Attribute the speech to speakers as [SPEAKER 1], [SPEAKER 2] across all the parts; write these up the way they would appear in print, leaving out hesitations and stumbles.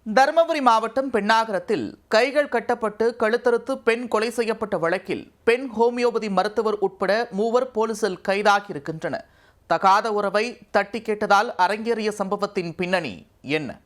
[SPEAKER 1] தருமபுரி மாவட்டம் பெண்ணாகரத்தில் கைகள் கட்டப்பட்டு கழுத்தறுத்து பெண் கொலை செய்யப்பட்ட வழக்கில் பெண் ஹோமியோபதி மருத்துவர் உட்பட 3 போலீசில் கைதாகியிருக்கின்றனர். தகாத உறவை தட்டி கேட்டதால் அரங்கேறிய சம்பவத்தின் பின்னணி என்ன?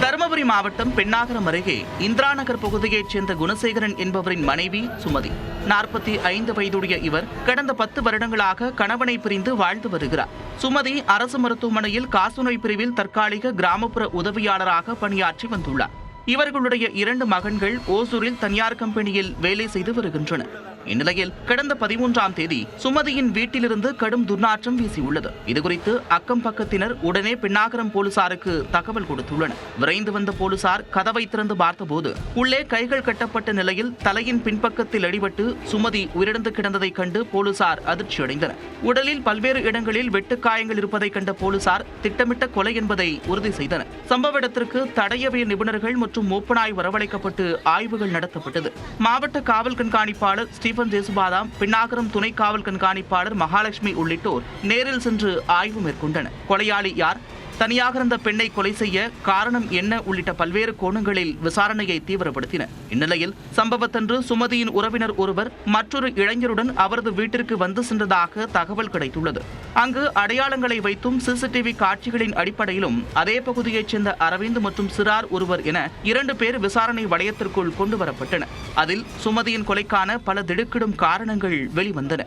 [SPEAKER 1] தருமபுரி மாவட்டம் பெண்ணாகரம் அருகே இந்திரா நகர் பகுதியைச் சேர்ந்த குணசேகரன் என்பவரின் மனைவி சுமதி. 45 வயதுடைய இவர் கடந்த 10 வருடங்களாக கணவனை பிரிந்து வாழ்ந்து வருகிறார். சுமதி அரசு மருத்துவமனையில் காசநோய் பிரிவில் தற்காலிக கிராமப்புற உதவியாளராக பணியாற்றி வந்துள்ளார். இவர்களுடைய 2 மகன்கள் ஓசூரில் தனியார் கம்பெனியில் வேலை செய்து வருகின்றனர். இந்நிலையில் கடந்த 13ஆம் தேதி சுமதியின் வீட்டிலிருந்து கடும் துர்நாற்றம் வீசியுள்ளது. இதுகுறித்து அக்கம் பக்கத்தினர் உடனே பெண்ணாகரம் போலீசாருக்கு தகவல் கொடுத்துள்ளனர். விரைந்து வந்த போலீசார் கதவை திறந்து பார்த்தபோது உள்ளே கைகள் கட்டப்பட்ட நிலையில் தலையின் பின்பக்கத்தில் அடிபட்டு சுமதி உயிரிழந்து கிடந்ததை கண்டு போலீசார் அதிர்ச்சியடைந்தனர். உடலில் பல்வேறு இடங்களில் வெட்டுக்காயங்கள் இருப்பதை கண்ட போலீசார் திட்டமிட்ட கொலை என்பதை உறுதி செய்தனர். சம்பவ இடத்திற்கு தடயவியல் நிபுணர்கள் மற்றும் மூப்பனாய் வரவழைக்கப்பட்டு ஆய்வுகள் நடத்தப்பட்டது. மாவட்ட காவல் கண்காணிப்பாளர் ஸ்டீபன் தேசுபாதாம், பெண்ணாகரம் துணை காவல் கண்காணிப்பாளர் மகாலட்சுமி உள்ளிட்டோர் நேரில் சென்று ஆய்வு மேற்கொண்டனர். கொலையாளி யார், தனியாக இருந்த பெண்ணை கொலை செய்ய காரணம் என்ன உள்ளிட்ட பல்வேறு கோணங்களில் விசாரணையை தீவிரப்படுத்தினர். இந்நிலையில் சம்பவத்தன்று சுமதியின் உறவினர் ஒருவர் மற்றொரு இளைஞருடன் அவரது வீட்டிற்கு வந்து சென்றதாக தகவல் கிடைத்துள்ளது. அங்கு அடையாளங்களை வைத்தும் சிசிடிவி காட்சிகளின் அடிப்படையிலும் அதே பகுதியைச் சேர்ந்த அரவிந்த் மற்றும் சிறார் ஒருவர் என 2 பேர் விசாரணை வளையத்திற்குள் கொண்டு வரப்பட்டனர். அதில் சுமதியின் கொலைக்கான பல திடுக்கிடும் காரணங்கள் வெளிவந்தன.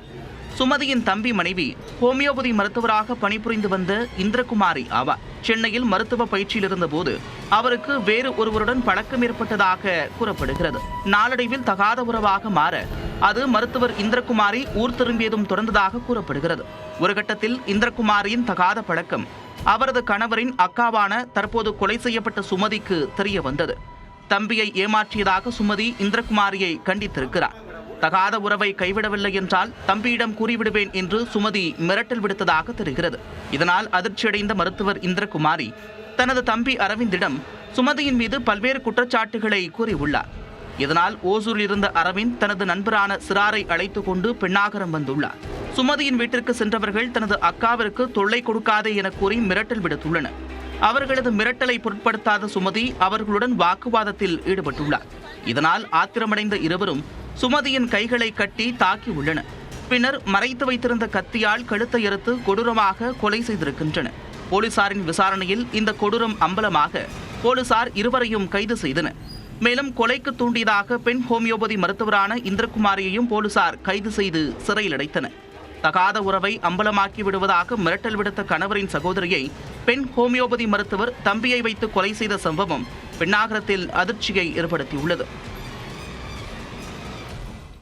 [SPEAKER 1] சுமதியின் தம்பி மனைவி ஹோமியோபதி மருத்துவராக பணிபுரிந்து வந்த இந்திரகுமாரி ஆவார். சென்னையில் மருத்துவ பயிற்சியில் இருந்தபோது அவருக்கு வேறு ஒருவருடன் பழக்கம் ஏற்பட்டதாக கூறப்படுகிறது. நாளடைவில் தகாத உறவாக மாற அது மருத்துவர் இந்திரகுமாரி ஊர் திரும்பியதும் தொடர்ந்ததாக கூறப்படுகிறது. ஒரு கட்டத்தில் இந்திரகுமாரியின் தகாத பழக்கம் அவரது கணவரின் அக்காவான தற்போது கொலை செய்யப்பட்ட சுமதிக்கு தெரிய வந்தது. தம்பியை ஏமாற்றியதாக சுமதி இந்திரகுமாரியை கண்டித்திருக்கிறார். தகாத உறவை கைவிடவில்லை என்றால் தம்பியிடம் கூறிவிடுவேன் என்று சுமதி மிரட்டல் விடுத்ததாக தெரிகிறது. இதனால் அதிர்ச்சியடைந்த மருத்துவர் இந்திரகுமாரி தனது தம்பி அரவிந்திடம் சுமதியின் மீது பல்வேறு குற்றச்சாட்டுகளை கூறியுள்ளார். இதனால் ஓசூரில் இருந்த அரவிந்த் தனது நண்பரான சிறாரை அழைத்துக் கொண்டு பெண்ணாகரம் வந்துள்ளார். சுமதியின் வீட்டிற்கு சென்றவர்கள் தனது அக்காவிற்கு தொல்லை கொடுக்காதே என கூறி மிரட்டல் விடுத்துள்ளனர். அவர்களது மிரட்டலை பொருட்படுத்தாத சுமதி அவர்களுடன் வாக்குவாதத்தில் ஈடுபட்டுள்ளார். இதனால் ஆத்திரமடைந்த இருவரும் சுமதியின் கைகளை கட்டி தாக்கியுள்ளனர். பின்னர் மறைத்து வைத்திருந்த கத்தியால் கழுத்தை அறுத்து கொடூரமாக கொலை செய்திருக்கின்றனர். போலீசாரின் விசாரணையில் இந்த கொடூரம் அம்பலமாக போலீசார் இருவரையும் கைது செய்தனர். மேலும் கொலைக்கு தூண்டியதாக பெண் ஹோமியோபதி மருத்துவரான இந்திரகுமாரியையும் போலீசார் கைது செய்து சிறையில் அடைத்தனர். தகாத உறவை அம்பலமாக்கி விடுவதாக மிரட்டல் விடுத்த கணவரின் சகோதரியை பெண் ஹோமியோபதி மருத்துவர் தம்பியை வைத்து கொலை செய்த சம்பவம் பெண்ணாகரத்தில் அதிர்ச்சியை ஏற்படுத்தியுள்ளது.